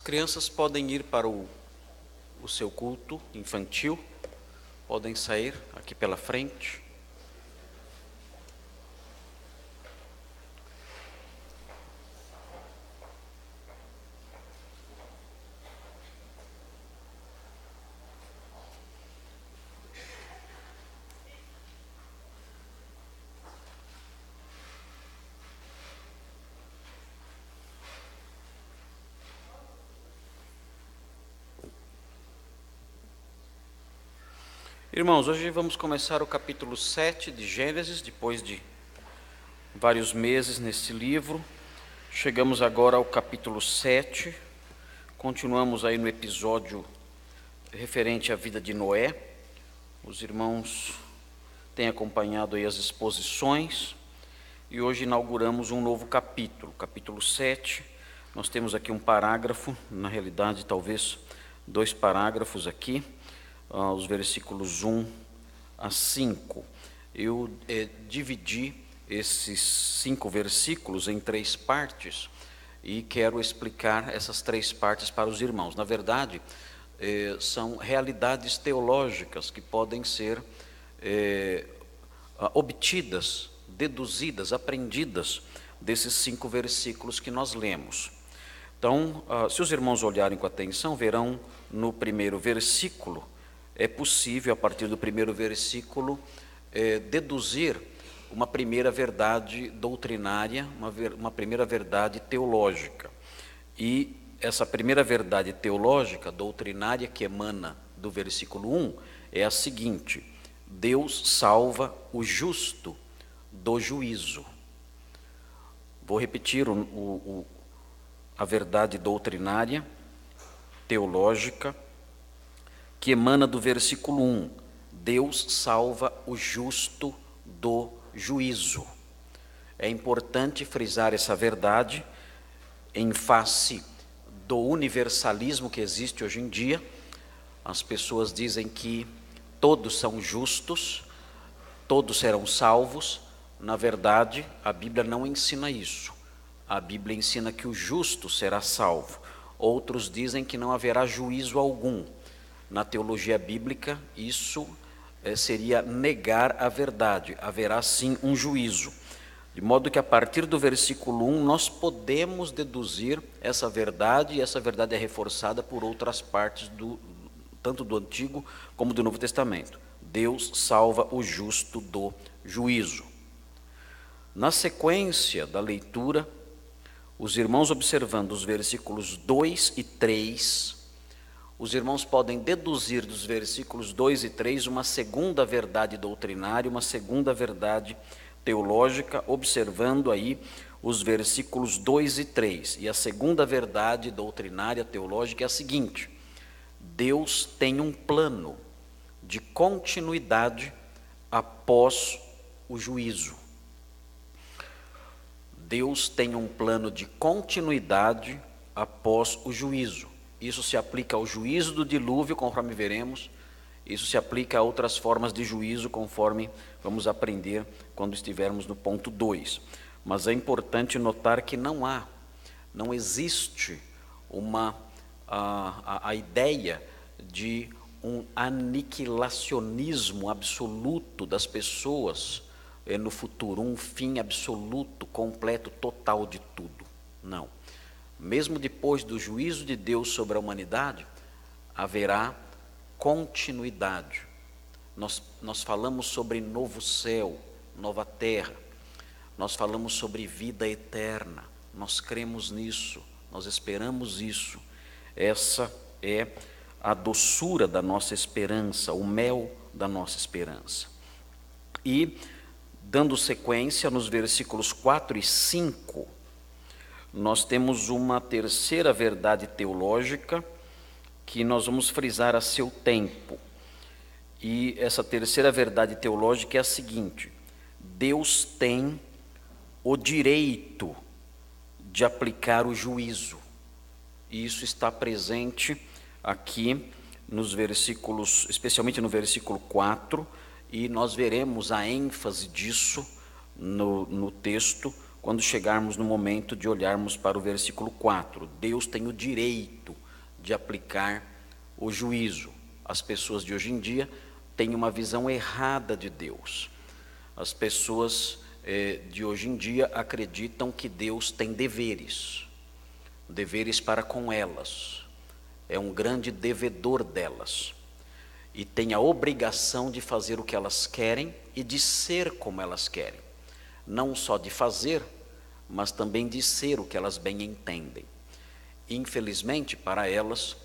crianças podem ir para o seu culto infantil, podem sair aqui pela frente. Irmãos, hoje vamos começar o capítulo 7 de Gênesis, depois de vários meses nesse livro. Chegamos agora ao capítulo 7, continuamos aí no episódio referente à vida de Noé. Os irmãos têm acompanhado aí as exposições e hoje inauguramos um novo capítulo, capítulo 7. Nós temos aqui um parágrafo, na realidade talvez 2 parágrafos aqui, os versículos 1 a 5. Eu dividi esses 5 versículos em 3 partes e quero explicar essas 3 partes para os irmãos. Na verdade, são realidades teológicas que podem ser obtidas, deduzidas, aprendidas desses 5 versículos que nós lemos. Então, se os irmãos olharem com atenção, verão no primeiro versículo, é possível, a partir do primeiro versículo, deduzir uma primeira verdade doutrinária, uma primeira verdade teológica. E essa primeira verdade teológica, doutrinária, que emana do versículo 1, é a seguinte: Deus salva o justo do juízo. Vou repetir a verdade doutrinária, teológica, que emana do versículo 1, Deus salva o justo do juízo. É importante frisar essa verdade em face do universalismo que existe hoje em dia. As pessoas dizem que todos são justos, todos serão salvos. Na verdade, a Bíblia não ensina isso. A Bíblia ensina que o justo será salvo. Outros dizem que não haverá juízo algum. Na teologia bíblica, isso seria negar a verdade. Haverá sim um juízo. De modo que a partir do versículo 1 nós podemos deduzir essa verdade, e essa verdade é reforçada por outras partes, tanto do Antigo como do Novo Testamento. Deus salva o justo do juízo. Na sequência da leitura, os irmãos observando os versículos 2 e 3, os irmãos podem deduzir dos versículos 2 e 3 uma segunda verdade doutrinária, uma segunda verdade teológica, observando aí os versículos 2 e 3. E a segunda verdade doutrinária teológica é a seguinte: Deus tem um plano de continuidade após o juízo. Deus tem um plano de continuidade após o juízo. Isso se aplica ao juízo do dilúvio, conforme veremos. Isso se aplica a outras formas de juízo, conforme vamos aprender quando estivermos no ponto 2. Mas é importante notar que não existe a ideia de um aniquilacionismo absoluto das pessoas no futuro, um fim absoluto, completo, total de tudo. Não. Mesmo depois do juízo de Deus sobre a humanidade, haverá continuidade. Nós falamos sobre novo céu, nova terra. Nós falamos sobre vida eterna. Nós cremos nisso, nós esperamos isso. Essa é a doçura da nossa esperança, o mel da nossa esperança. E, dando sequência nos versículos 4 e 5, nós temos uma terceira verdade teológica que nós vamos frisar a seu tempo. E essa terceira verdade teológica é a seguinte: Deus tem o direito de aplicar o juízo. E isso está presente aqui nos versículos, especialmente no versículo 4, e nós veremos a ênfase disso no texto, quando chegarmos no momento de olharmos para o versículo 4. Deus tem o direito de aplicar o juízo. As pessoas de hoje em dia têm uma visão errada de Deus. As pessoas de hoje em dia acreditam que Deus tem deveres para com elas. É um grande devedor delas. E tem a obrigação de fazer o que elas querem e de ser como elas querem. Não só de fazer, mas também de ser o que elas bem entendem. Infelizmente, para elas,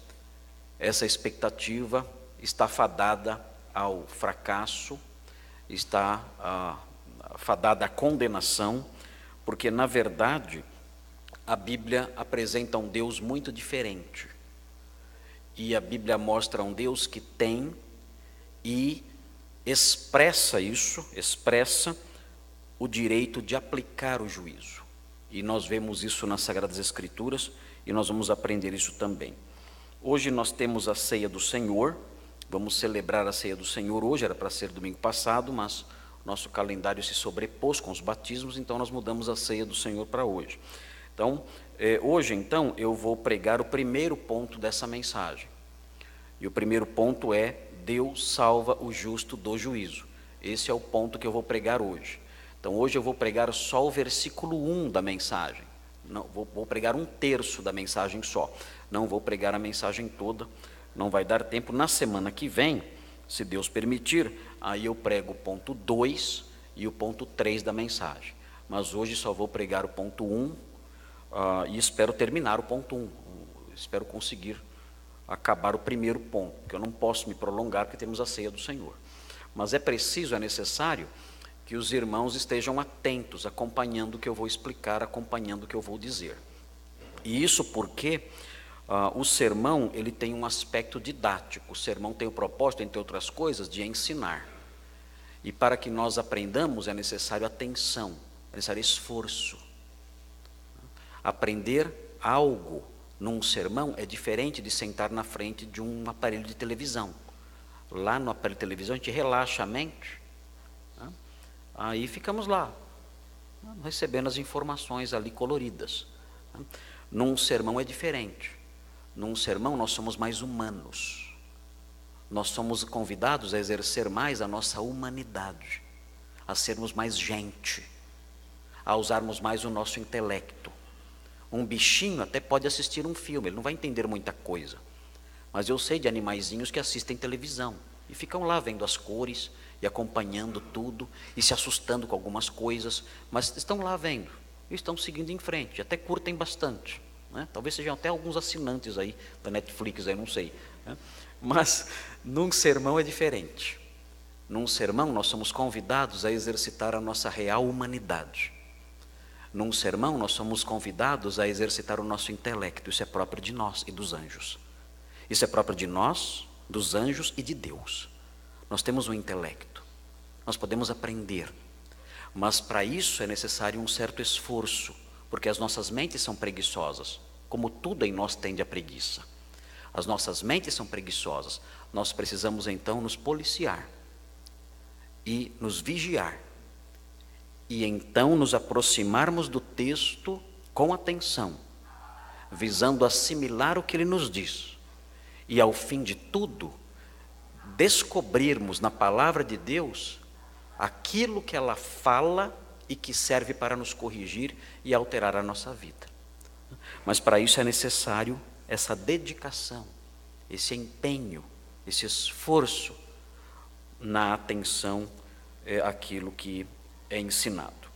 essa expectativa está fadada ao fracasso, está fadada à condenação, porque, na verdade, a Bíblia apresenta um Deus muito diferente. E a Bíblia mostra um Deus que tem e expressa o direito de aplicar o juízo. E nós vemos isso nas Sagradas Escrituras e nós vamos aprender isso também. Hoje nós temos a ceia do Senhor, vamos celebrar a ceia do Senhor hoje, era para ser domingo passado, mas nosso calendário se sobrepôs com os batismos, então nós mudamos a ceia do Senhor para hoje. Então, hoje então eu vou pregar o primeiro ponto dessa mensagem. E o primeiro ponto é: Deus salva o justo do juízo. Esse é o ponto que eu vou pregar hoje. Então hoje eu vou pregar só o versículo 1 da mensagem. Não, vou pregar um terço da mensagem só. Não vou pregar a mensagem toda, não vai dar tempo. Na semana que vem, se Deus permitir, aí eu prego o ponto 2 e o ponto 3 da mensagem. Mas hoje só vou pregar o ponto 1 e espero terminar o ponto 1. Espero conseguir acabar o primeiro ponto, porque eu não posso me prolongar porque temos a ceia do Senhor. Mas é necessário que os irmãos estejam atentos, acompanhando o que eu vou explicar, acompanhando o que eu vou dizer. E isso porque o sermão ele tem um aspecto didático. O sermão tem o propósito, entre outras coisas, de ensinar. E para que nós aprendamos é necessário atenção, é necessário esforço. Aprender algo num sermão é diferente de sentar na frente de um aparelho de televisão. Lá no aparelho de televisão a gente relaxa a mente, aí ficamos lá, recebendo as informações ali coloridas. Num sermão é diferente. Num sermão nós somos mais humanos. Nós somos convidados a exercer mais a nossa humanidade, a sermos mais gente, a usarmos mais o nosso intelecto. Um bichinho até pode assistir um filme, ele não vai entender muita coisa. Mas eu sei de animaizinhos que assistem televisão e ficam lá vendo as cores e acompanhando tudo e se assustando com algumas coisas, mas estão lá vendo e estão seguindo em frente, até curtem bastante, né? Talvez sejam até alguns assinantes aí da Netflix, aí não sei, né? Mas num sermão é diferente. Num sermão nós somos convidados a exercitar a nossa real humanidade. Num sermão nós somos convidados a exercitar o nosso intelecto. Isso é próprio de nós e dos anjos. Isso é próprio de nós, dos anjos e de Deus. Nós temos um intelecto, nós podemos aprender, mas para isso é necessário um certo esforço, porque as nossas mentes são preguiçosas, como tudo em nós tende à preguiça. As nossas mentes são preguiçosas, nós precisamos então nos policiar e nos vigiar, e então nos aproximarmos do texto com atenção, visando assimilar o que ele nos diz, e ao fim de tudo, descobrirmos na palavra de Deus aquilo que ela fala e que serve para nos corrigir e alterar a nossa vida. Mas para isso é necessário essa dedicação, esse empenho, esse esforço na atenção àquilo que é ensinado.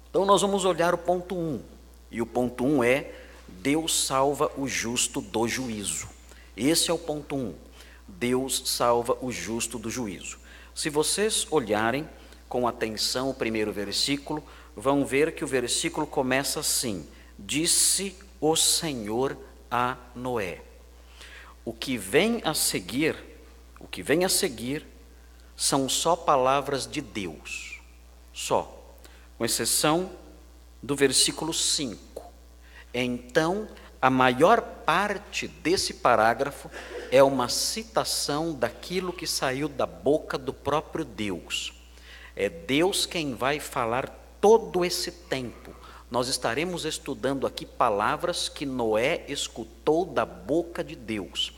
Então nós vamos olhar o ponto 1, e o ponto 1 é: Deus salva o justo do juízo. Esse é o ponto 1. Deus salva o justo do juízo. Se vocês olharem com atenção o primeiro versículo, vão ver que o versículo começa assim: disse o Senhor a Noé. O que vem a seguir são só palavras de Deus, só, com exceção do versículo 5. Então, a maior parte desse parágrafo é uma citação daquilo que saiu da boca do próprio Deus. É Deus quem vai falar todo esse tempo, nós estaremos estudando aqui palavras que Noé escutou da boca de Deus.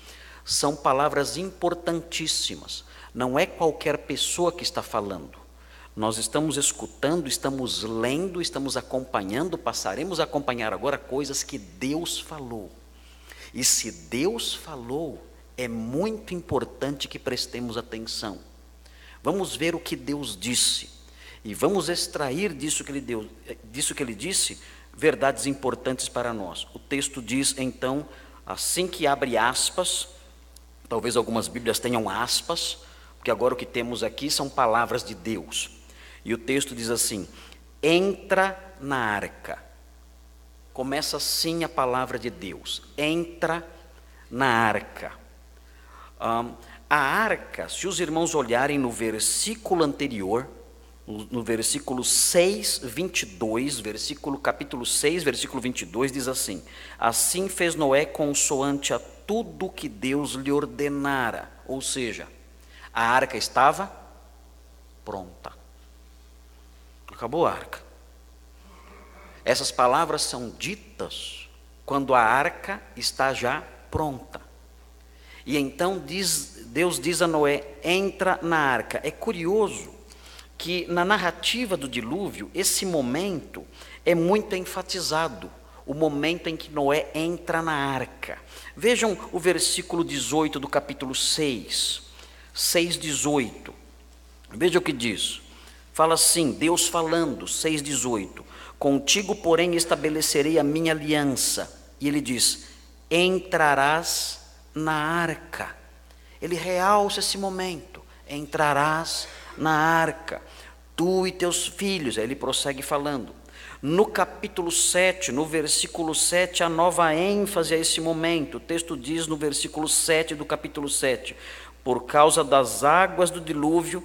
São palavras importantíssimas. Não é qualquer pessoa que está falando. Nós estamos escutando, estamos lendo, estamos acompanhando, passaremos a acompanhar agora coisas que Deus falou. E se Deus falou, é muito importante que prestemos atenção. Vamos ver o que Deus disse. E vamos extrair disso que ele disse, verdades importantes para nós. O texto diz, então, assim que abre aspas, talvez algumas Bíblias tenham aspas, porque agora o que temos aqui são palavras de Deus. E o texto diz assim: entra na arca. Começa assim a palavra de Deus: entra na arca. A arca, se os irmãos olharem no versículo anterior, no versículo 6, 22, capítulo 6, versículo 22, diz assim: assim fez Noé consoante a tudo que Deus lhe ordenara. Ou seja, a arca estava pronta. Acabou a arca. Essas palavras são ditas quando a arca está já pronta. E então Deus diz a Noé: entra na arca. É curioso que na narrativa do dilúvio, esse momento é muito enfatizado, o momento em que Noé entra na arca. Vejam o versículo 18 do capítulo 6, 6:18. Veja o que diz. Fala assim, Deus falando, 6:18. Contigo, porém, estabelecerei a minha aliança. E ele diz: entrarás na arca. Ele realça esse momento: entrarás na arca, tu e teus filhos. Aí ele prossegue falando. No capítulo 7, no versículo 7, a nova ênfase a esse momento. O texto diz no versículo 7 do capítulo 7: por causa das águas do dilúvio,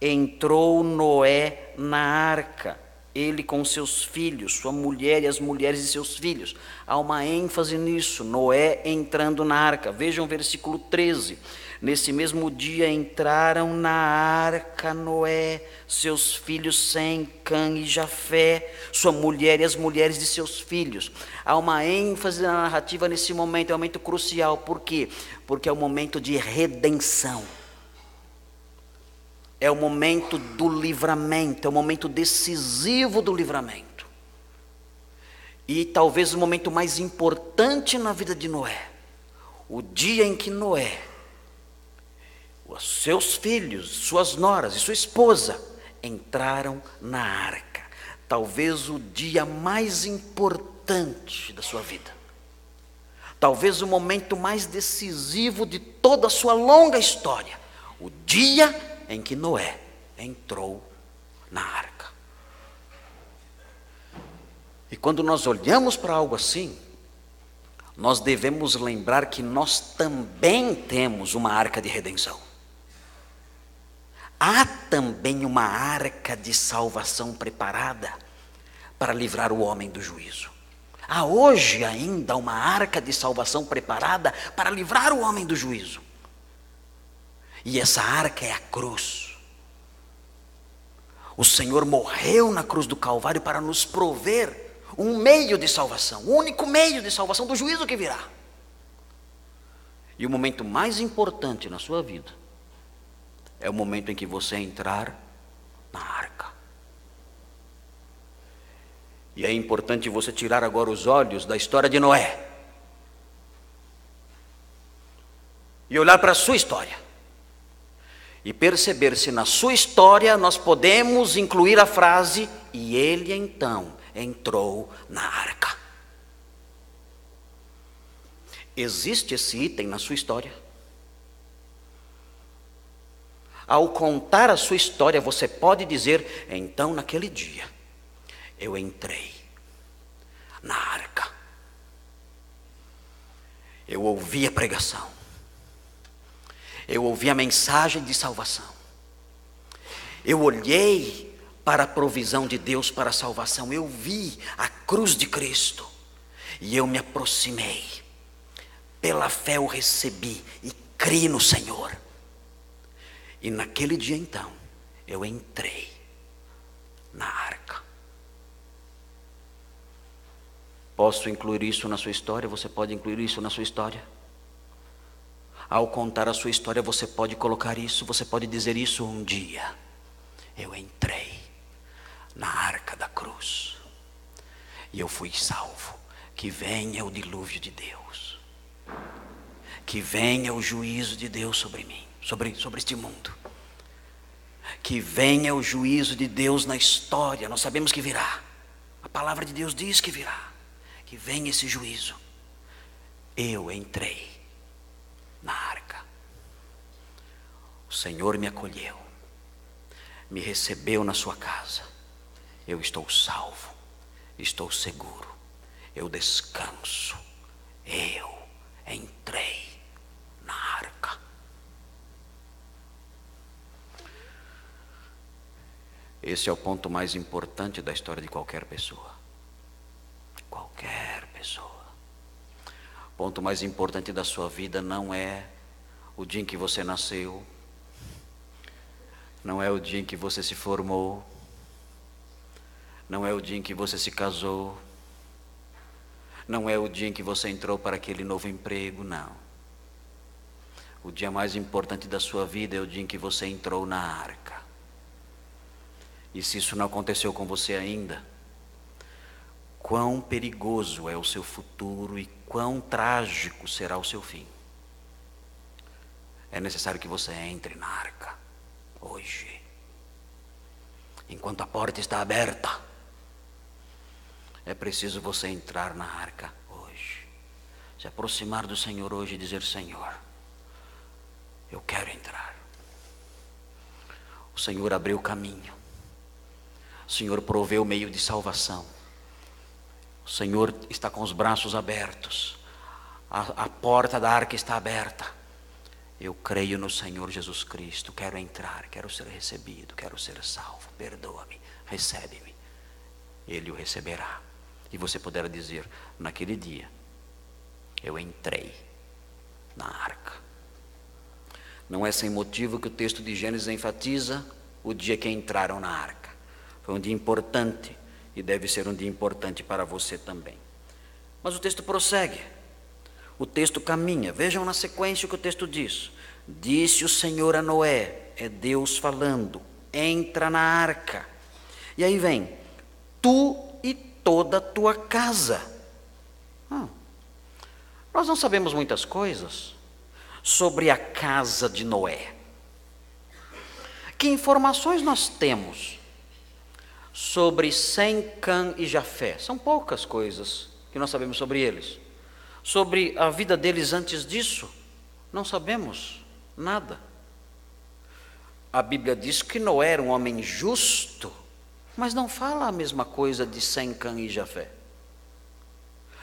entrou Noé na arca, ele com seus filhos, sua mulher e as mulheres de seus filhos. Há uma ênfase nisso, Noé entrando na arca. Vejam o versículo 13. Nesse mesmo dia entraram na arca Noé, seus filhos Sem, Cã e Jafé, sua mulher e as mulheres de seus filhos. Há uma ênfase na narrativa nesse momento, é um momento crucial. Por quê? Porque é um momento de redenção. É o momento do livramento, é o momento decisivo do livramento. E talvez o momento mais importante na vida de Noé, o dia em que Noé, os seus filhos, suas noras e sua esposa entraram na arca. Talvez o dia mais importante da sua vida. Talvez o momento mais decisivo de toda a sua longa história. O dia em que Noé entrou na arca. E quando nós olhamos para algo assim, nós devemos lembrar que nós também temos uma arca de redenção. Há também uma arca de salvação preparada para livrar o homem do juízo. Há hoje ainda uma arca de salvação preparada para livrar o homem do juízo. E essa arca é a cruz. O Senhor morreu na cruz do Calvário para nos prover um meio de salvação, o único meio de salvação do juízo que virá. E o momento mais importante na sua vida é o momento em que você entrar na arca. E é importante você tirar agora os olhos da história de Noé e olhar para a sua história. E perceber se na sua história nós podemos incluir a frase: e ele então entrou na arca. Existe esse item na sua história? Ao contar a sua história, você pode dizer: então naquele dia eu entrei na arca. Eu ouvi a pregação. Eu ouvi a mensagem de salvação. Eu olhei para a provisão de Deus para a salvação. Eu vi a cruz de Cristo. E eu me aproximei. Pela fé eu recebi e criei no Senhor. E naquele dia então, eu entrei na arca. Posso incluir isso na sua história? Você pode incluir isso na sua história? Ao contar a sua história, você pode colocar isso, você pode dizer isso: um dia eu entrei na arca da cruz e eu fui salvo. Que venha o dilúvio de Deus, que venha o juízo de Deus sobre mim, sobre este mundo, que venha o juízo de Deus na história. Nós sabemos que virá, a palavra de Deus diz que virá, que venha esse juízo. Eu entrei na arca, o Senhor me acolheu, me recebeu na sua casa, eu estou salvo, estou seguro, eu descanso, eu entrei na arca. Esse é o ponto mais importante da história de qualquer pessoa. Qualquer pessoa. O ponto mais importante da sua vida não é o dia em que você nasceu, não é o dia em que você se formou, não é o dia em que você se casou, não é o dia em que você entrou para aquele novo emprego, não. O dia mais importante da sua vida é o dia em que você entrou na arca. E se isso não aconteceu com você ainda, quão perigoso é o seu futuro e quão trágico será o seu fim. É necessário que você entre na arca hoje, enquanto a porta está aberta. É preciso você entrar na arca hoje, se aproximar do Senhor hoje e dizer: Senhor, eu quero entrar. O Senhor abriu o caminho, o Senhor proveu o meio de salvação, o Senhor está com os braços abertos, a porta da arca está aberta. Eu creio no Senhor Jesus Cristo, quero entrar, quero ser recebido, quero ser salvo, perdoa-me, recebe-me. Ele o receberá. E você poderá dizer: naquele dia, eu entrei na arca. Não é sem motivo que o texto de Gênesis enfatiza o dia que entraram na arca. Foi um dia importante e deve ser um dia importante para você também. Mas o texto prossegue, o texto caminha. Vejam na sequência o que o texto diz: disse o Senhor a Noé, é Deus falando, entra na arca. E aí vem: tu e toda a tua casa. Nós não sabemos muitas coisas sobre a casa de Noé. Que informações nós temos sobre Sem, Cã e Jafé? São poucas coisas que nós sabemos sobre eles. Sobre a vida deles antes disso, não sabemos nada. A Bíblia diz que Noé era um homem justo, mas não fala a mesma coisa de Sem, Cã e Jafé.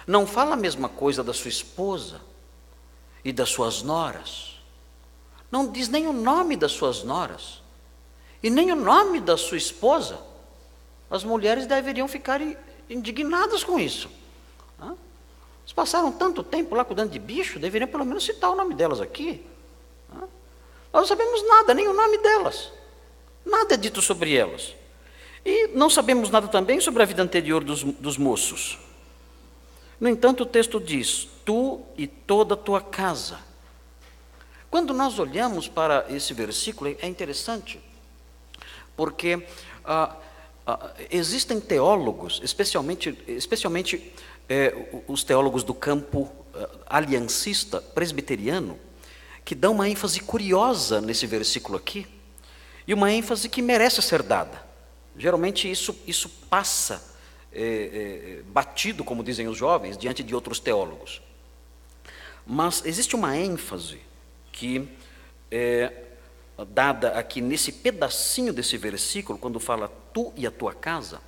Não fala a mesma coisa da sua esposa e das suas noras. Não diz nem o nome das suas noras e nem o nome da sua esposa. As mulheres deveriam ficar indignadas com isso. Eles passaram tanto tempo lá cuidando de bicho, deveriam pelo menos citar o nome delas aqui. Nós não sabemos nada, nem o nome delas. Nada é dito sobre elas. E não sabemos nada também sobre a vida anterior dos moços. No entanto, o texto diz: tu e toda a tua casa. Quando nós olhamos para esse versículo, é interessante, porque existem teólogos, especialmente os teólogos do campo aliancista, presbiteriano, que dão uma ênfase curiosa nesse versículo aqui, e uma ênfase que merece ser dada. Geralmente isso passa batido, como dizem os jovens, diante de outros teólogos. Mas existe uma ênfase que é dada aqui nesse pedacinho desse versículo, quando fala tu e a tua casa.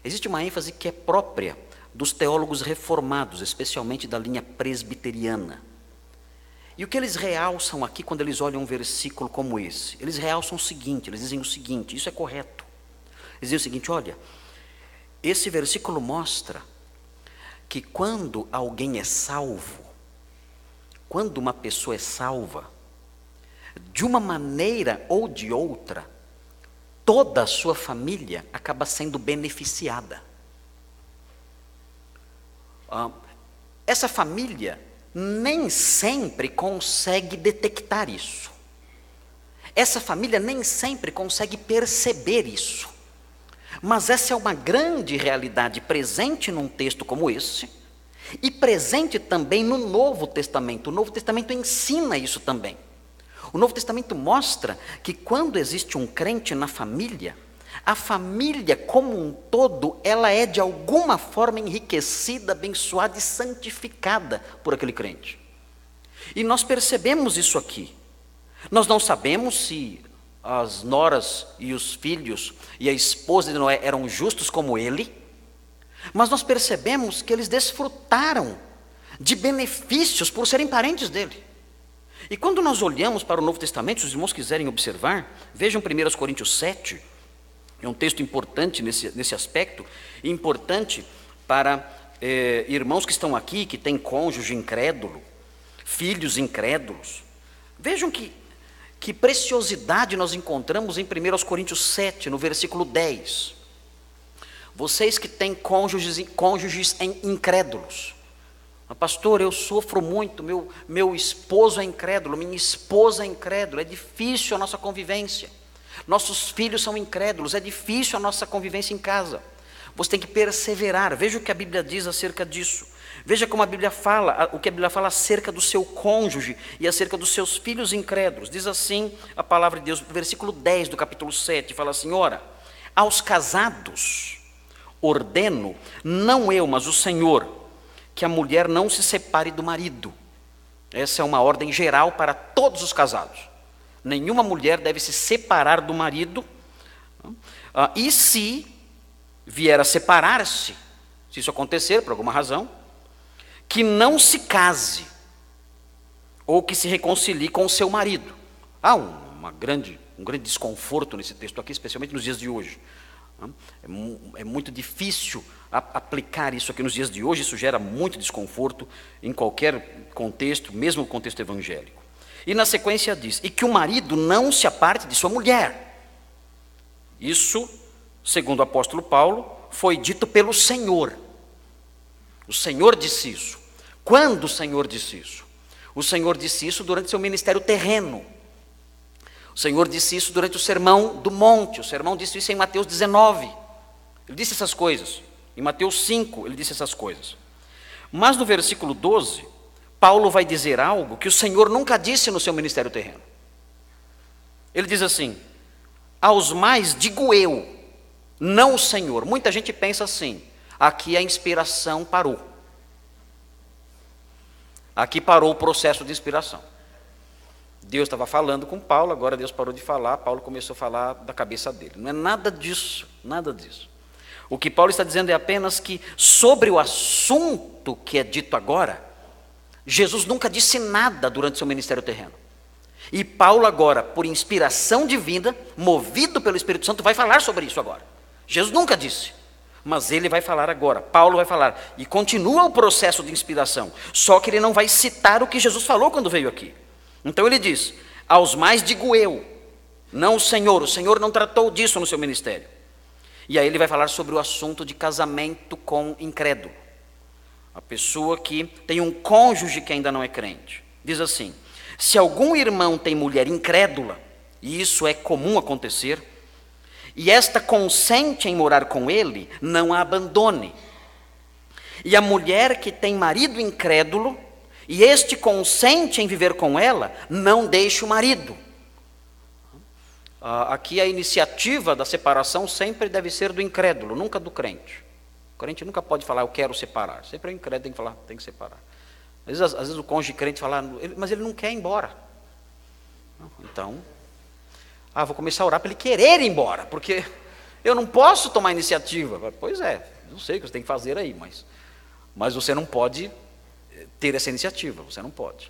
Existe uma ênfase que é própria dos teólogos reformados, especialmente da linha presbiteriana. E o que eles realçam aqui quando eles olham um versículo como esse? Eles realçam o seguinte, eles dizem o seguinte: isso é correto. Eles dizem o seguinte: olha, esse versículo mostra que quando alguém é salvo, quando uma pessoa é salva, de uma maneira ou de outra, toda a sua família acaba sendo beneficiada. essa família nem sempre consegue detectar isso. Essa família nem sempre consegue perceber isso. Mas essa é uma grande realidade presente num texto como esse, e presente também no Novo Testamento. O Novo Testamento ensina isso também. O Novo Testamento mostra que quando existe um crente na família, a família como um todo, ela é de alguma forma enriquecida, abençoada e santificada por aquele crente. E nós percebemos isso aqui. Nós não sabemos se as noras e os filhos e a esposa de Noé eram justos como ele, mas nós percebemos que eles desfrutaram de benefícios por serem parentes dele. E quando nós olhamos para o Novo Testamento, se os irmãos quiserem observar, vejam 1 Coríntios 7, é um texto importante nesse aspecto, importante para irmãos que estão aqui, que têm cônjuge incrédulo, filhos incrédulos. Vejam que preciosidade nós encontramos em 1 Coríntios 7, no versículo 10. Vocês que têm cônjuges incrédulos. Pastor, eu sofro muito, meu esposo é incrédulo, minha esposa é incrédula, é difícil a nossa convivência. Nossos filhos são incrédulos, é difícil a nossa convivência em casa. Você tem que perseverar. Veja o que a Bíblia diz acerca disso. Veja como a Bíblia fala, o que a Bíblia fala acerca do seu cônjuge e acerca dos seus filhos incrédulos. Diz assim a palavra de Deus, no versículo 10 do capítulo 7, fala assim: ora, aos casados ordeno, não eu, mas o Senhor, que a mulher não se separe do marido. Essa é uma ordem geral para todos os casados. Nenhuma mulher deve se separar do marido, e se vier a separar-se, se isso acontecer por alguma razão, que não se case, ou que se reconcilie com o seu marido. Há um grande desconforto nesse texto aqui, especialmente nos dias de hoje. É muito difícil aplicar isso aqui nos dias de hoje, isso gera muito desconforto em qualquer contexto, mesmo o contexto evangélico. E na sequência diz, e que o marido não se aparte de sua mulher. Isso, segundo o apóstolo Paulo, foi dito pelo Senhor. O Senhor disse isso. Quando o Senhor disse isso? O Senhor disse isso durante seu ministério terreno. O Senhor disse isso durante o sermão do monte. O sermão disse isso em Mateus 19. Ele disse essas coisas. Em Mateus 5, ele disse essas coisas. Mas no versículo 12, Paulo vai dizer algo que o Senhor nunca disse no seu ministério terreno. Ele diz assim: aos mais digo eu, não o Senhor. Muita gente pensa assim: aqui a inspiração parou. Aqui parou o processo de inspiração. Deus estava falando com Paulo, agora Deus parou de falar, Paulo começou a falar da cabeça dele. Não é nada disso, nada disso. O que Paulo está dizendo é apenas que sobre o assunto que é dito agora, Jesus nunca disse nada durante seu ministério terreno. E Paulo agora, por inspiração divina, movido pelo Espírito Santo, vai falar sobre isso agora. Jesus nunca disse, mas ele vai falar agora. Paulo vai falar, e continua o processo de inspiração, só que ele não vai citar o que Jesus falou quando veio aqui. Então ele diz, aos mais digo eu, não o Senhor não tratou disso no seu ministério. E aí ele vai falar sobre o assunto de casamento com incrédulo. A pessoa que tem um cônjuge que ainda não é crente. Diz assim, se algum irmão tem mulher incrédula, e isso é comum acontecer, e esta consente em morar com ele, não a abandone. E a mulher que tem marido incrédulo, e este consente em viver com ela, não deixe o marido. Aqui a iniciativa da separação sempre deve ser do incrédulo, nunca do crente. O crente nunca pode falar, eu quero separar. Sempre o incrédulo tem que falar, tem que separar. Às vezes o cônjuge crente fala, mas ele não quer ir embora. Então, vou começar a orar para ele querer ir embora, porque eu não posso tomar iniciativa. Pois é, não sei o que você tem que fazer aí, mas você não pode ter essa iniciativa, você não pode.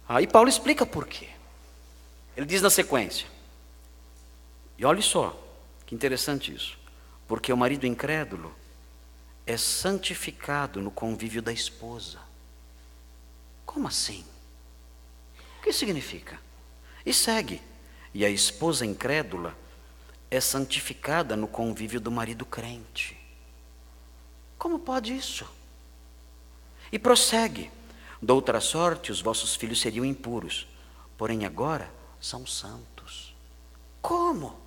Aí Paulo explica por quê. Ele diz na sequência, e olha só, que interessante isso, porque o marido incrédulo é santificado no convívio da esposa. Como assim? O que significa? E segue, e a esposa incrédula é santificada no convívio do marido crente. Como pode isso? E prossegue: doutra sorte, os vossos filhos seriam impuros, porém agora são santos. Como?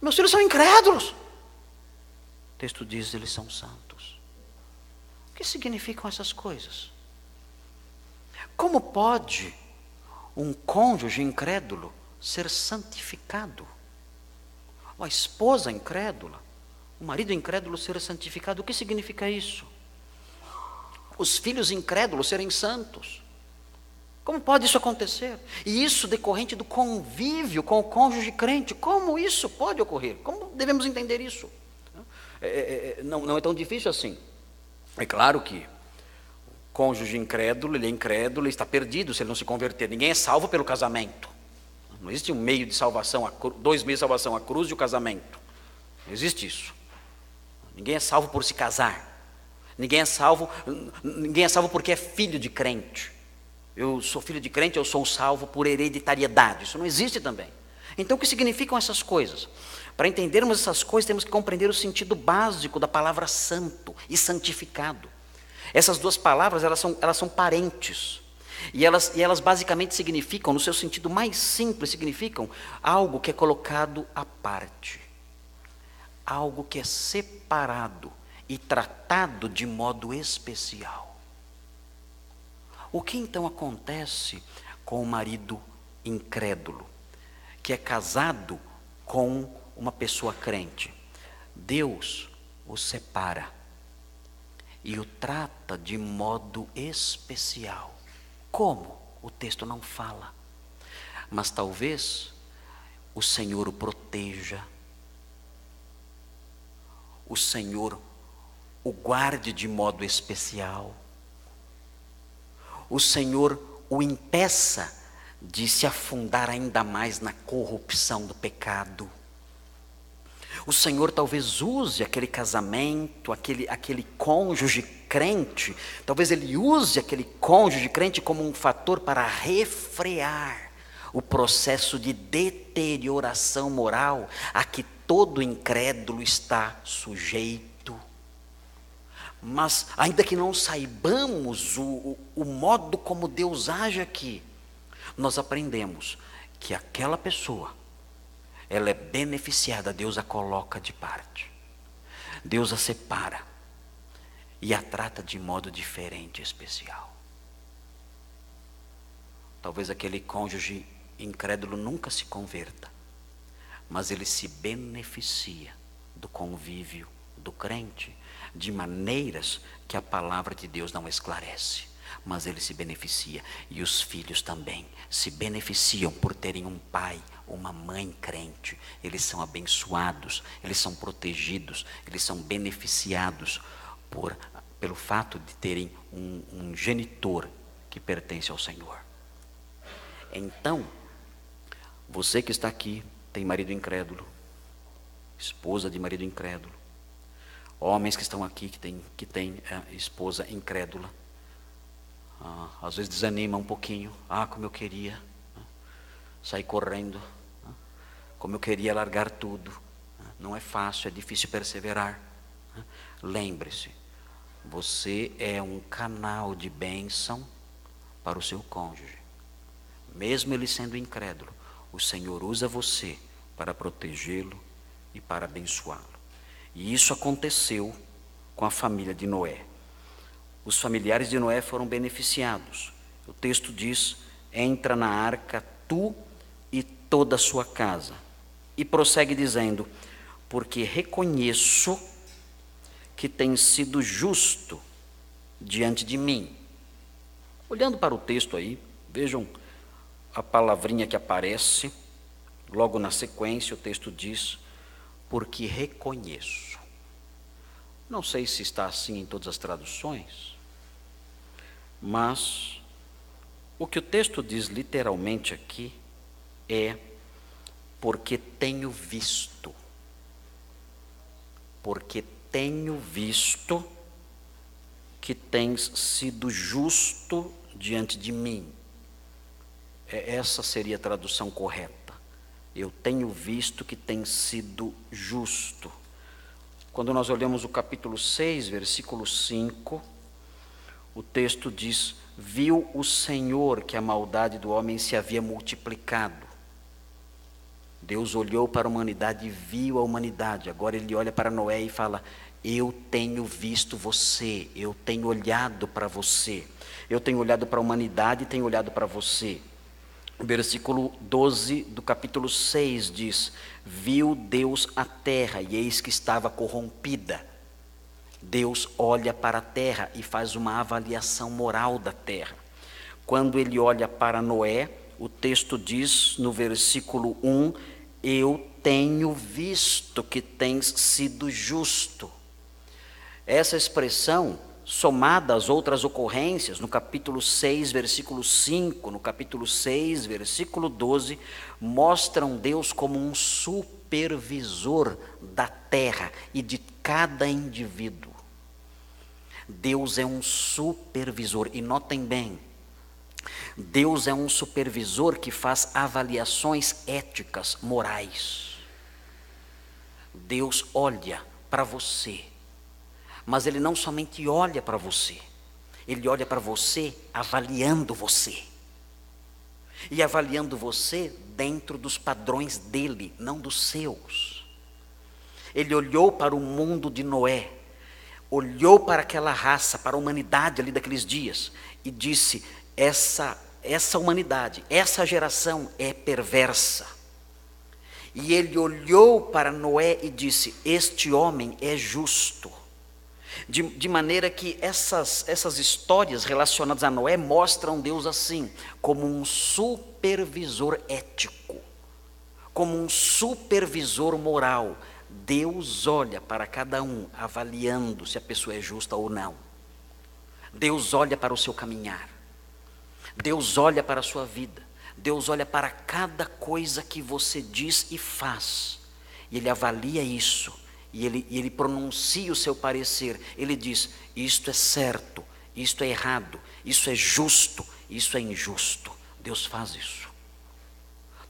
Meus filhos são incrédulos. O texto diz: eles são santos. O que significam essas coisas? Como pode um cônjuge incrédulo ser santificado? Uma esposa incrédula, o marido incrédulo ser santificado, o que significa isso? Os filhos incrédulos serem santos. Como pode isso acontecer? E isso decorrente do convívio com o cônjuge crente. Como isso pode ocorrer? Como devemos entender isso? Não é tão difícil assim. É claro que o cônjuge incrédulo, ele é incrédulo, ele está perdido se ele não se converter. Ninguém é salvo pelo casamento. Não existe um meio de salvação, dois meios de salvação, a cruz e o casamento. Não existe isso. Ninguém é salvo por se casar. Ninguém é salvo porque é filho de crente. Eu sou filho de crente, eu sou salvo por hereditariedade. Isso não existe também. Então, o que significam essas coisas? Para entendermos essas coisas, temos que compreender o sentido básico da palavra santo e santificado. Essas duas palavras, elas são parentes. E elas basicamente significam, no seu sentido mais simples, significam algo que é colocado à parte. Algo que é separado e tratado de modo especial. O que então acontece com o marido incrédulo, que é casado com uma pessoa crente? Deus o separa e o trata de modo especial. Como? O texto não fala. Mas talvez o Senhor o proteja, o Senhor o guarde de modo especial, o Senhor o impeça de se afundar ainda mais na corrupção do pecado. O Senhor talvez use aquele casamento, aquele cônjuge crente, talvez Ele use aquele cônjuge crente como um fator para refrear o processo de deterioração moral a que todo incrédulo está sujeito. Mas ainda que não saibamos o modo como Deus age aqui, nós aprendemos que aquela pessoa, ela é beneficiada, Deus a coloca de parte. Deus a separa e a trata de modo diferente, especial. Talvez aquele cônjuge incrédulo nunca se converta, mas ele se beneficia do convívio do crente, de maneiras que a palavra de Deus não esclarece, mas ele se beneficia. E os filhos também se beneficiam por terem um pai, uma mãe crente. Eles são abençoados, eles são protegidos, eles são beneficiados pelo fato de terem um genitor que pertence ao Senhor. Então, você que está aqui, tem marido incrédulo, esposa de marido incrédulo, homens que estão aqui que têm esposa incrédula, às vezes desanima um pouquinho. Como eu queria sair correndo, como eu queria largar tudo. Não é fácil, é difícil perseverar. Lembre-se, você é um canal de bênção para o seu cônjuge. Mesmo ele sendo incrédulo, o Senhor usa você para protegê-lo e para abençoá-lo. E isso aconteceu com a família de Noé. Os familiares de Noé foram beneficiados. O texto diz: entra na arca tu e toda a sua casa. E prossegue dizendo: porque reconheço que tem sido justo diante de mim. Olhando para o texto aí, vejam a palavrinha que aparece logo na sequência. O texto diz: porque reconheço. Não sei se está assim em todas as traduções, mas o que o texto diz literalmente aqui é: porque tenho visto. Porque tenho visto que tens sido justo diante de mim. Essa seria a tradução correta. Eu tenho visto que tem sido justo. Quando nós olhamos o capítulo 6, versículo 5, o texto diz: viu o Senhor que a maldade do homem se havia multiplicado. Deus olhou para a humanidade e viu a humanidade. Agora ele olha para Noé e fala: eu tenho visto você, eu tenho olhado para você, eu tenho olhado para a humanidade e tenho olhado para você. O versículo 12 do capítulo 6 diz: viu Deus a terra e eis que estava corrompida. Deus olha para a terra e faz uma avaliação moral da terra. Quando ele olha para Noé, o texto diz no versículo 1: eu tenho visto que tens sido justo. Essa expressão, somada às outras ocorrências, no capítulo 6, versículo 5, no capítulo 6, versículo 12, mostram Deus como um supervisor da terra e de cada indivíduo. Deus é um supervisor, e notem bem, Deus é um supervisor que faz avaliações éticas, morais. Deus olha para você, mas Ele não somente olha para você, Ele olha para você avaliando você. E avaliando você dentro dos padrões dEle, não dos seus. Ele olhou para o mundo de Noé, olhou para aquela raça, para a humanidade ali daqueles dias, e disse: essa humanidade, essa geração é perversa. E ele olhou para Noé e disse: este homem é justo. De maneira que essas histórias relacionadas a Noé mostram Deus assim, como um supervisor ético, como um supervisor moral. Deus olha para cada um, avaliando se a pessoa é justa ou não. Deus olha para o seu caminhar. Deus olha para a sua vida. Deus olha para cada coisa que você diz e faz. E Ele avalia isso. E ele pronuncia o seu parecer. Ele diz: isto é certo, isto é errado, isso é justo, isso é injusto. Deus faz isso.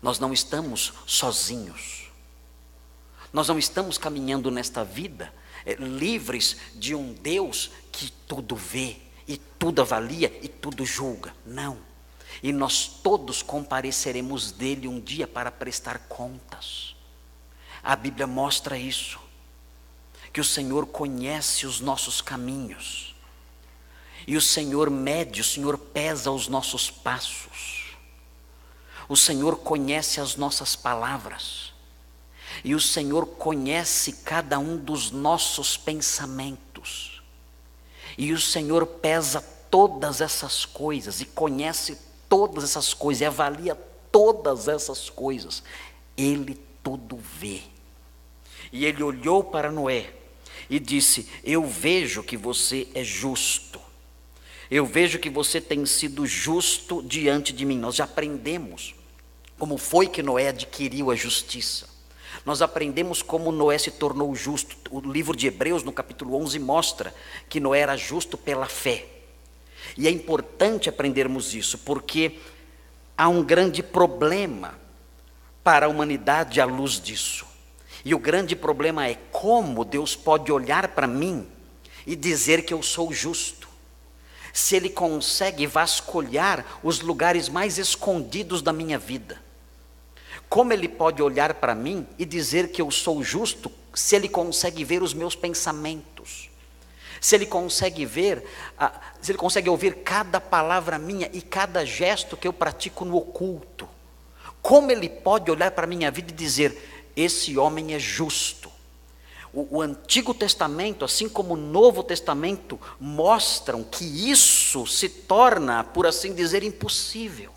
Nós não estamos sozinhos. Nós não estamos caminhando nesta vida livres de um Deus que tudo vê, e tudo avalia, e tudo julga. Não. E nós todos compareceremos dele um dia para prestar contas. A Bíblia mostra isso, que o Senhor conhece os nossos caminhos, e o Senhor mede, o Senhor pesa os nossos passos, o Senhor conhece as nossas palavras, e o Senhor conhece cada um dos nossos pensamentos, e o Senhor pesa todas essas coisas, e conhece todas essas coisas, e avalia todas essas coisas. Ele tudo vê. E ele olhou para Noé e disse: eu vejo que você é justo, eu vejo que você tem sido justo diante de mim. Nós já aprendemos como foi que Noé adquiriu a justiça. Nós aprendemos como Noé se tornou justo. O livro de Hebreus, no capítulo 11, mostra que Noé era justo pela fé. E é importante aprendermos isso, porque há um grande problema para a humanidade à luz disso. E o grande problema é: como Deus pode olhar para mim e dizer que eu sou justo, se Ele consegue vasculhar os lugares mais escondidos da minha vida? Como Ele pode olhar para mim e dizer que eu sou justo, se Ele consegue ver os meus pensamentos, se Ele consegue ver, se Ele consegue ouvir cada palavra minha e cada gesto que eu pratico no oculto? Como Ele pode olhar para a minha vida e dizer: esse homem é justo? O Antigo Testamento, assim como o Novo Testamento, mostram que isso se torna, por assim dizer, impossível.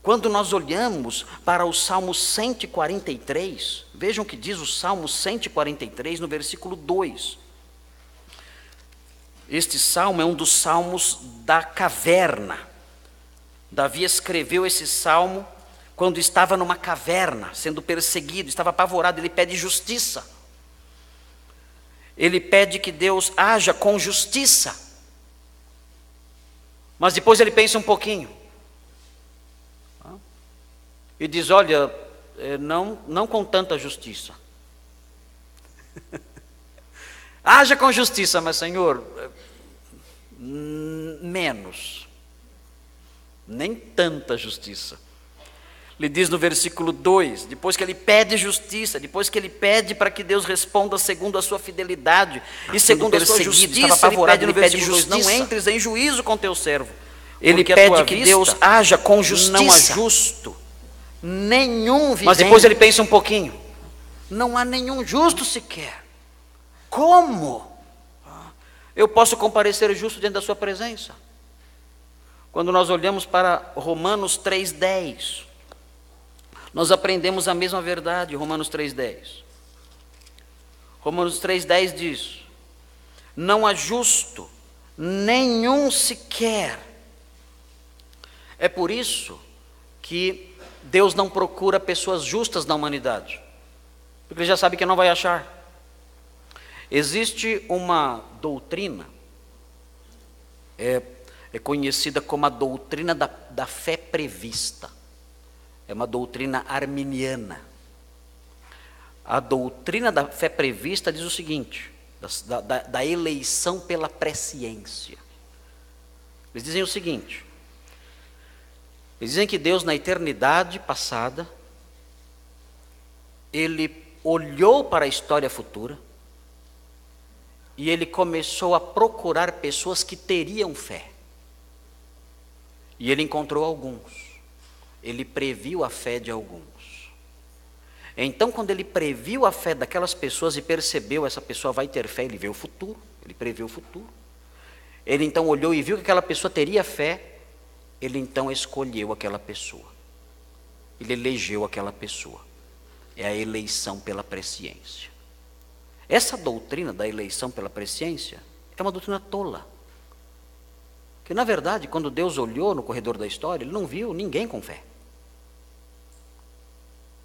Quando nós olhamos para o Salmo 143, vejam o que diz o Salmo 143 no versículo 2. Este salmo é um dos salmos da caverna. Davi escreveu esse salmo quando estava numa caverna, sendo perseguido, estava apavorado. Ele pede justiça. Ele pede que Deus haja com justiça. Mas depois ele pensa um pouquinho e diz: olha, não com tanta justiça. Haja com justiça, mas Senhor, menos, nem tanta justiça. Ele diz no versículo 2, depois que ele pede justiça, depois que ele pede para que Deus responda segundo a sua fidelidade e segundo a sua justiça, ele pede justiça. Não entres em juízo com teu servo. Ele pede que Deus haja com justiça. Não há justo, nenhum vivente. Mas depois ele pensa um pouquinho. Não há nenhum justo sequer. Como eu posso comparecer justo diante da sua presença? Quando nós olhamos para Romanos 3,10, nós aprendemos a mesma verdade, Romanos 3,10. Romanos 3,10 diz: não há justo, nenhum sequer. É por isso que Deus não procura pessoas justas na humanidade, porque Ele já sabe que não vai achar. Existe uma doutrina, é conhecida como a doutrina da fé prevista. É uma doutrina arminiana. A doutrina da fé prevista diz o seguinte, da eleição pela presciência. Eles dizem o seguinte: eles dizem que Deus, na eternidade passada, Ele olhou para a história futura e Ele começou a procurar pessoas que teriam fé. E Ele encontrou alguns. Ele previu a fé de alguns. Então, quando Ele previu a fé daquelas pessoas e percebeu essa pessoa vai ter fé, Ele vê o futuro, Ele prevê o futuro. Ele então olhou e viu que aquela pessoa teria fé, Ele então escolheu aquela pessoa. Ele elegeu aquela pessoa. É a eleição pela presciência. Essa doutrina da eleição pela presciência é uma doutrina tola. Que na verdade, quando Deus olhou no corredor da história, Ele não viu ninguém com fé.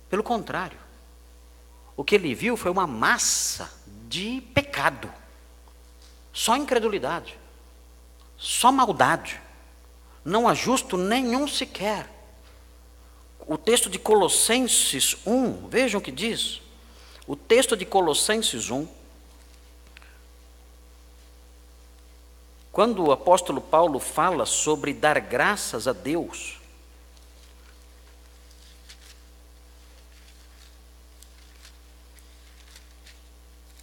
Pelo contrário, o que Ele viu foi uma massa de pecado, só incredulidade, só maldade, não há justo nenhum sequer. O texto de Colossenses 1, vejam o que diz, o texto de Colossenses 1, quando o apóstolo Paulo fala sobre dar graças a Deus,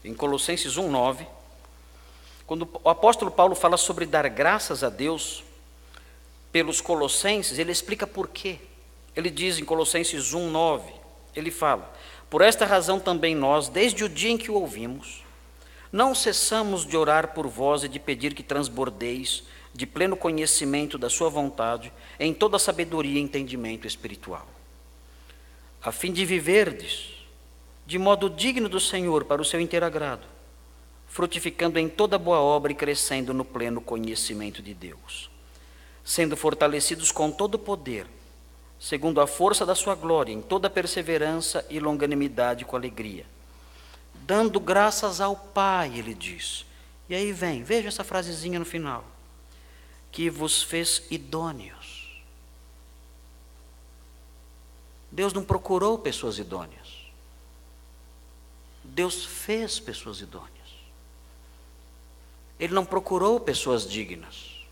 em Colossenses 1,9, quando o apóstolo Paulo fala sobre dar graças a Deus pelos colossenses, ele explica por quê. Ele diz em Colossenses 1,9, ele fala: por esta razão também nós, desde o dia em que o ouvimos, não cessamos de orar por vós e de pedir que transbordeis de pleno conhecimento da sua vontade, em toda sabedoria e entendimento espiritual, a fim de viverdes de modo digno do Senhor para o seu inteiro agrado, frutificando em toda boa obra e crescendo no pleno conhecimento de Deus, sendo fortalecidos com todo o poder, segundo a força da sua glória, em toda perseverança e longanimidade com alegria, dando graças ao Pai, ele diz. E aí veja essa frasezinha no final, que vos fez idôneos. Deus não procurou pessoas idôneas. Deus fez pessoas idôneas. Ele não procurou pessoas dignas.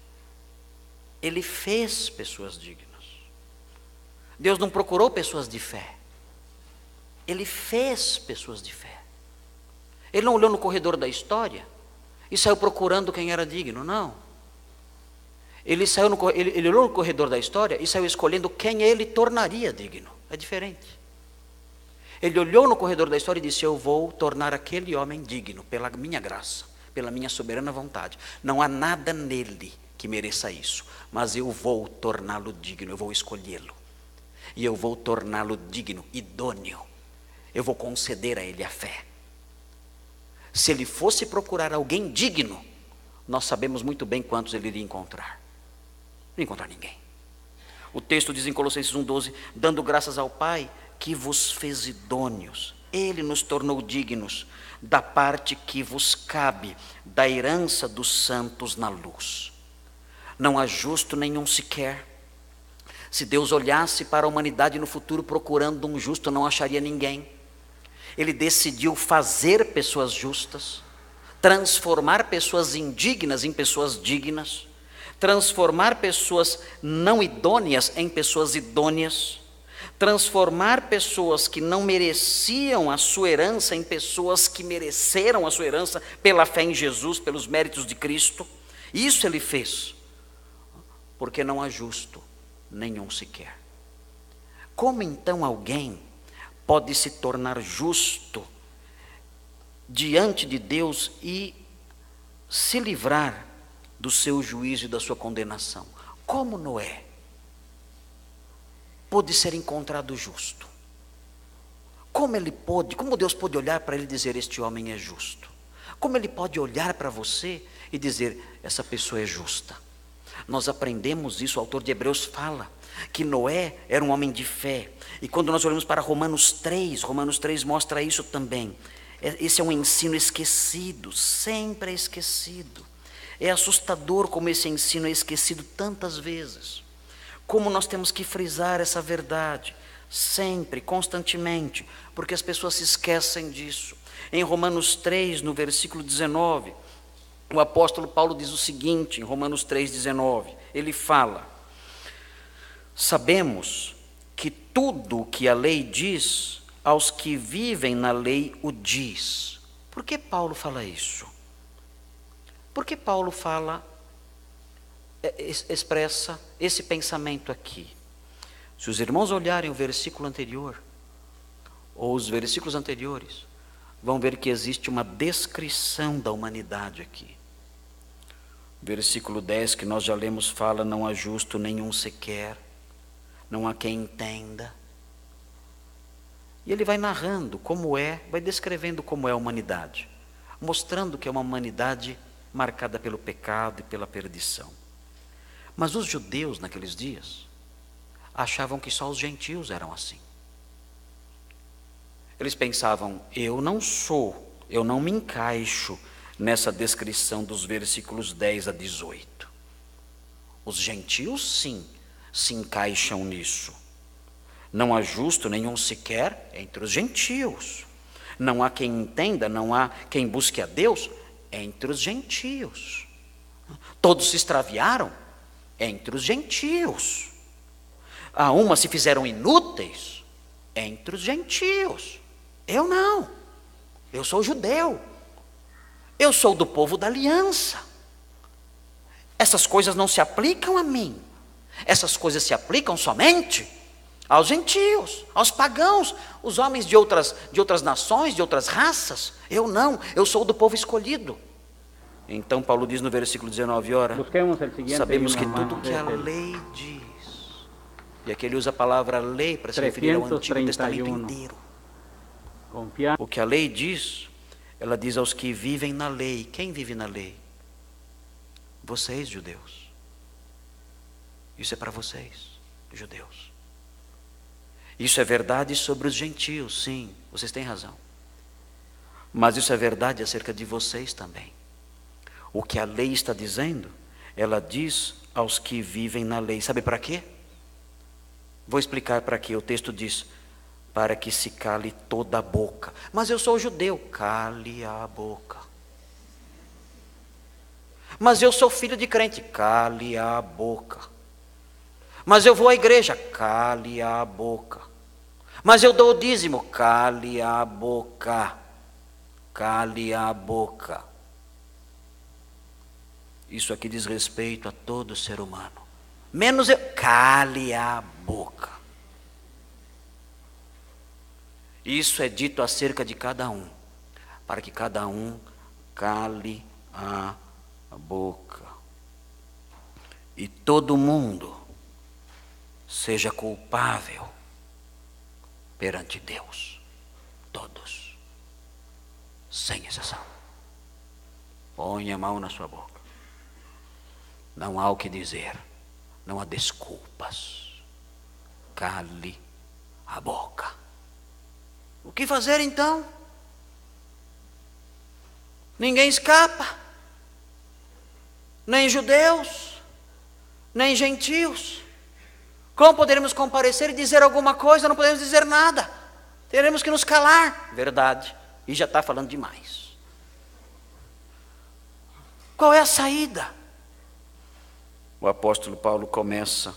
Ele fez pessoas dignas. Deus não procurou pessoas de fé. Ele fez pessoas de fé. Ele não olhou no corredor da história e saiu procurando quem era digno, não. Ele olhou no corredor da história e saiu escolhendo quem ele tornaria digno. É diferente. Ele olhou no corredor da história e disse: eu vou tornar aquele homem digno pela minha graça, pela minha soberana vontade. Não há nada nele que mereça isso, mas eu vou torná-lo digno, eu vou escolhê-lo. E eu vou torná-lo digno, idôneo. Eu vou conceder a ele a fé. Se ele fosse procurar alguém digno, nós sabemos muito bem quantos ele iria encontrar. Não ia encontrar ninguém. O texto diz em Colossenses 1,12, dando graças ao Pai que vos fez idôneos, Ele nos tornou dignos da parte que vos cabe, da herança dos santos na luz. Não há justo nenhum sequer. Se Deus olhasse para a humanidade no futuro procurando um justo, não acharia ninguém. Ele decidiu fazer pessoas justas, transformar pessoas indignas em pessoas dignas, transformar pessoas não idôneas em pessoas idôneas, transformar pessoas que não mereciam a sua herança em pessoas que mereceram a sua herança pela fé em Jesus, pelos méritos de Cristo. Isso ele fez, porque não há justo nenhum sequer. Como então alguém pode se tornar justo diante de Deus e se livrar do seu juízo e da sua condenação? Como Noé pôde ser encontrado justo? Como Deus pôde olhar para ele e dizer, este homem é justo? Como ele pode olhar para você e dizer, essa pessoa é justa? Nós aprendemos isso, o autor de Hebreus fala, que Noé era um homem de fé. E quando nós olhamos para Romanos 3 mostra isso também. Esse é um ensino esquecido, sempre é esquecido. É assustador como esse ensino é esquecido tantas vezes. Como nós temos que frisar essa verdade, sempre, constantemente, porque as pessoas se esquecem disso. Em Romanos 3, no versículo 19, o apóstolo Paulo diz o seguinte, em Romanos 3,19, ele fala, sabemos que tudo o que a lei diz, aos que vivem na lei o diz. Por que Paulo fala isso? Por que Paulo expressa esse pensamento aqui? Se os irmãos olharem o versículo anterior, ou os versículos anteriores, vão ver que existe uma descrição da humanidade aqui. Versículo 10 que nós já lemos fala, não há justo nenhum sequer, não há quem entenda. E ele vai narrando como vai descrevendo como é a humanidade, mostrando que é uma humanidade marcada pelo pecado e pela perdição. Mas os judeus naqueles dias achavam que só os gentios eram assim. Eles pensavam, eu não me encaixo nessa descrição dos versículos 10 a 18. Os gentios sim, se encaixam nisso. Não há justo nenhum sequer entre os gentios. Não há quem entenda, não há quem busque a Deus entre os gentios. Todos se extraviaram entre os gentios. Há umas se fizeram inúteis entre os gentios. Eu não. Eu sou judeu. Eu sou do povo da aliança. Essas coisas não se aplicam a mim. Essas coisas se aplicam somente aos gentios, aos pagãos, os homens de outras nações, de outras raças. Eu não, eu sou do povo escolhido. Então Paulo diz no versículo 19, ora, sabemos que tudo que a lei diz, e aqui ele usa a palavra lei para se referir ao Antigo Testamento inteiro. O que a lei diz, ela diz aos que vivem na lei. Quem vive na lei? Vocês, judeus. Isso é para vocês, judeus. Isso é verdade sobre os gentios, sim, vocês têm razão. Mas isso é verdade acerca de vocês também. O que a lei está dizendo, ela diz aos que vivem na lei. Sabe para quê? Vou explicar para quê. O texto diz, para que se cale toda a boca. Mas eu sou judeu. Cale a boca. Mas eu sou filho de crente. Cale a boca. Mas eu vou à igreja. Cale a boca. Mas eu dou o dízimo. Cale a boca. Cale a boca. Isso aqui diz respeito a todo ser humano. Menos eu. Cale a boca. Isso é dito acerca de cada um. Para que cada um cale a boca. E todo mundo seja culpável perante Deus. Todos. Sem exceção. Ponha a mão na sua boca. Não há o que dizer. Não há desculpas. Cale a boca. O que fazer então? Ninguém escapa. Nem judeus, nem gentios. Como poderemos comparecer e dizer alguma coisa? Não podemos dizer nada. Teremos que nos calar. Verdade. E já está falando demais. Qual é a saída? O apóstolo Paulo começa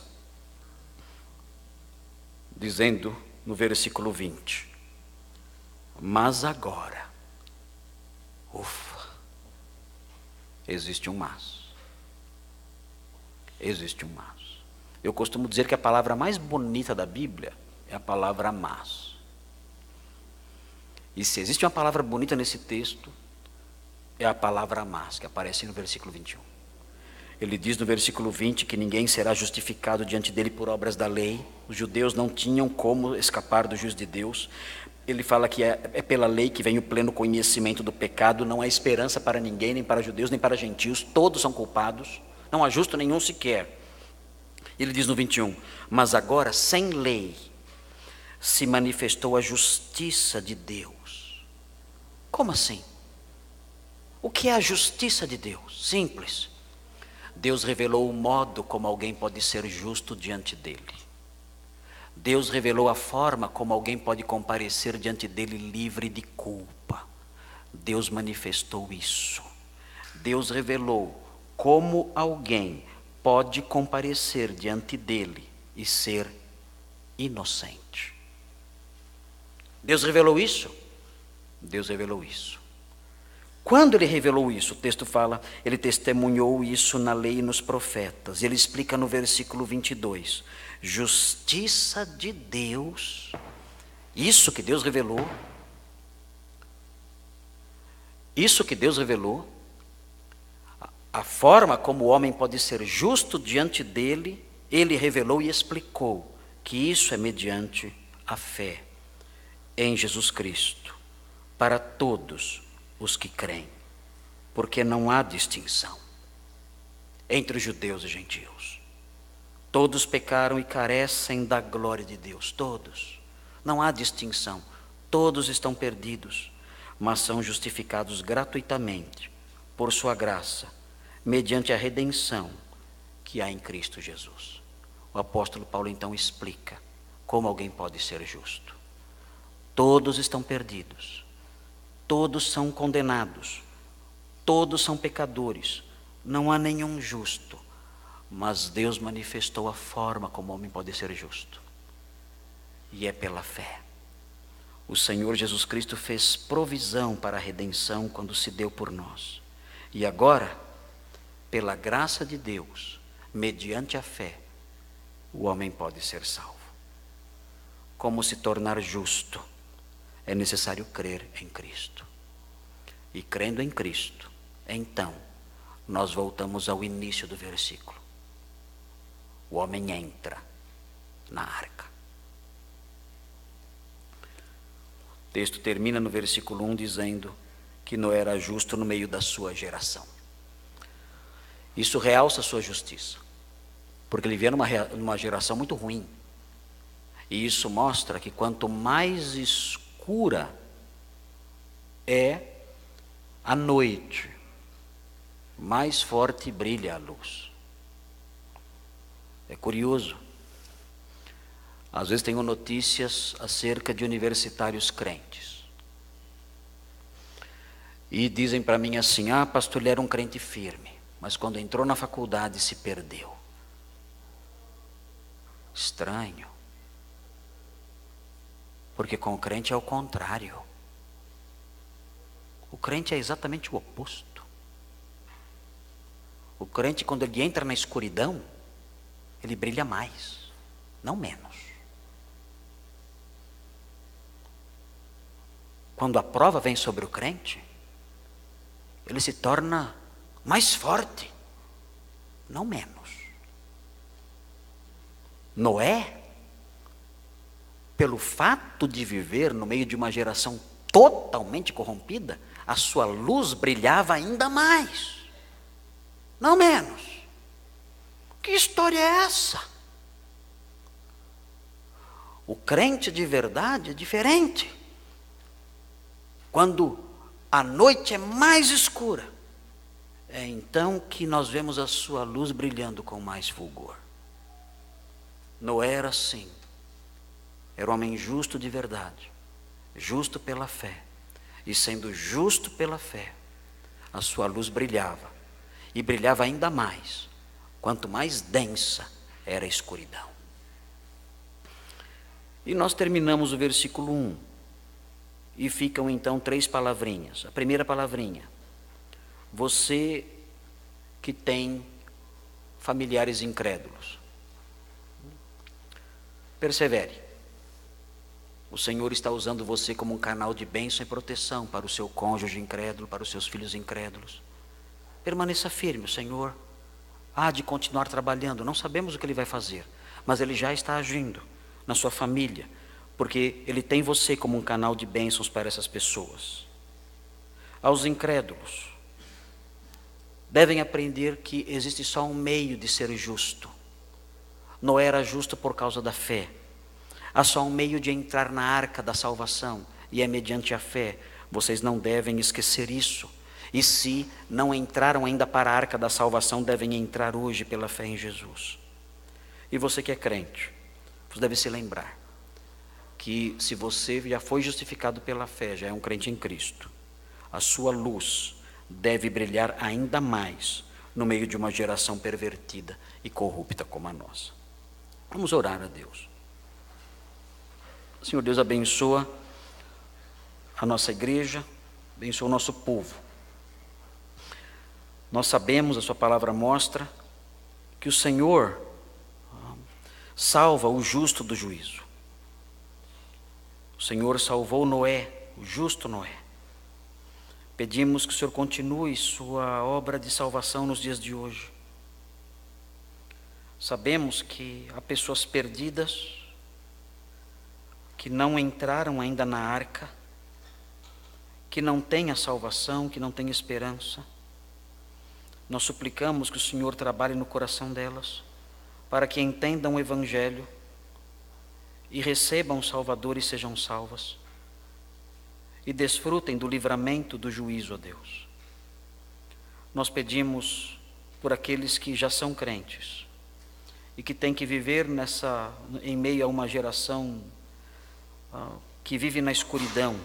dizendo no versículo 20: mas agora, existe um mas. Existe um mas. Eu costumo dizer que a palavra mais bonita da Bíblia é a palavra mas. E se existe uma palavra bonita nesse texto, é a palavra mas, que aparece no versículo 21. Ele diz no versículo 20 que ninguém será justificado diante dele por obras da lei. Os judeus não tinham como escapar do juízo de Deus. Ele fala que é pela lei que vem o pleno conhecimento do pecado. Não há esperança para ninguém, nem para judeus, nem para gentios. Todos são culpados. Não há justo nenhum sequer. Ele diz no 21, mas agora sem lei se manifestou a justiça de Deus. Como assim? O que é a justiça de Deus? Simples. Deus revelou o modo como alguém pode ser justo diante dele. Deus revelou a forma como alguém pode comparecer diante dele livre de culpa. Deus manifestou isso. Deus revelou como alguém pode comparecer diante dele e ser inocente. Deus revelou isso? Deus revelou isso. Quando ele revelou isso, o texto fala, ele testemunhou isso na lei e nos profetas. Ele explica no versículo 22, justiça de Deus, isso que Deus revelou, a forma como o homem pode ser justo diante dele, ele revelou e explicou que isso é mediante a fé em Jesus Cristo, para todos os que creem, porque não há distinção entre judeus e gentios. Todos pecaram e carecem da glória de Deus, todos. Não há distinção, todos estão perdidos, mas são justificados gratuitamente por sua graça, mediante a redenção que há em Cristo Jesus. O apóstolo Paulo então explica como alguém pode ser justo. Todos estão perdidos, todos são condenados, todos são pecadores, não há nenhum justo, mas Deus manifestou a forma como o homem pode ser justo, e é pela fé. O Senhor Jesus Cristo fez provisão para a redenção quando se deu por nós, e agora, pela graça de Deus, mediante a fé, o homem pode ser salvo. Como se tornar justo? É necessário crer em Cristo. E crendo em Cristo, então, nós voltamos ao início do versículo. O homem entra na arca. O texto termina no versículo 1 dizendo que Noé era justo no meio da sua geração. Isso realça a sua justiça, porque ele vivia numa geração muito ruim. E isso mostra que quanto mais escura é a noite, mais forte brilha a luz. É curioso. Às vezes tenho notícias acerca de universitários crentes. E dizem para mim assim, pastor, ele era um crente firme, mas quando entrou na faculdade se perdeu. Estranho. Porque com o crente é o contrário. O crente é exatamente o oposto. O crente, quando ele entra na escuridão, ele brilha mais, não menos. Quando a prova vem sobre o crente, ele se torna mais forte, não menos. Noé, pelo fato de viver no meio de uma geração totalmente corrompida, a sua luz brilhava ainda mais, não menos. Que história é essa? O crente de verdade é diferente. Quando a noite é mais escura, é então que nós vemos a sua luz brilhando com mais fulgor. Noé era assim. Era um homem justo de verdade, justo pela fé. E sendo justo pela fé, a sua luz brilhava. e brilhava ainda mais, quanto mais densa era a escuridão. E nós terminamos o versículo 1, e ficam então 3 palavrinhas. A primeira palavrinha: você que tem familiares incrédulos, persevere. O Senhor está usando você como um canal de bênção e proteção para o seu cônjuge incrédulo, para os seus filhos incrédulos. Permaneça firme, o Senhor há de continuar trabalhando. Não sabemos o que Ele vai fazer, mas Ele já está agindo na sua família, porque Ele tem você como um canal de bênçãos para essas pessoas. Aos incrédulos, devem aprender que existe só um meio de ser justo. Noé era justo por causa da fé. Há só um meio de entrar na arca da salvação, e é mediante a fé. Vocês não devem esquecer isso. E se não entraram ainda para a arca da salvação, devem entrar hoje pela fé em Jesus. E você que é crente, você deve se lembrar que se você já foi justificado pela fé, já é um crente em Cristo, a sua luz deve brilhar ainda mais no meio de uma geração pervertida e corrupta como a nossa. Vamos orar a Deus. Senhor Deus, abençoa a nossa igreja, abençoa o nosso povo. Nós sabemos, a sua palavra mostra, que o Senhor salva o justo do juízo. O Senhor salvou Noé, o justo Noé. Pedimos que o Senhor continue sua obra de salvação nos dias de hoje. Sabemos que há pessoas perdidas, que não entraram ainda na arca, que não têm a salvação, que não têm esperança. Nós suplicamos que o Senhor trabalhe no coração delas, para que entendam o Evangelho e recebam o Salvador e sejam salvas, e desfrutem do livramento do juízo, ó Deus. Nós pedimos por aqueles que já são crentes e que têm que viver em meio a uma geração que vive na escuridão,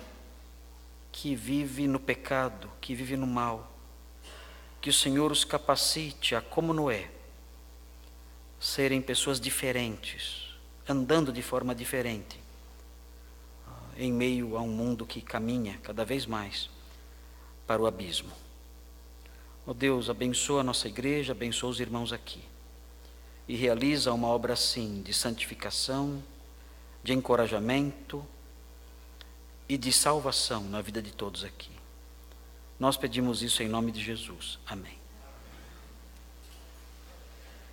que vive no pecado, que vive no mal. Que o Senhor os capacite a, como Noé, serem pessoas diferentes, andando de forma diferente, em meio a um mundo que caminha cada vez mais para o abismo. Ó Deus, abençoa a nossa igreja, abençoa os irmãos aqui, e realiza uma obra assim de santificação, de encorajamento e de salvação na vida de todos aqui. Nós pedimos isso em nome de Jesus. Amém.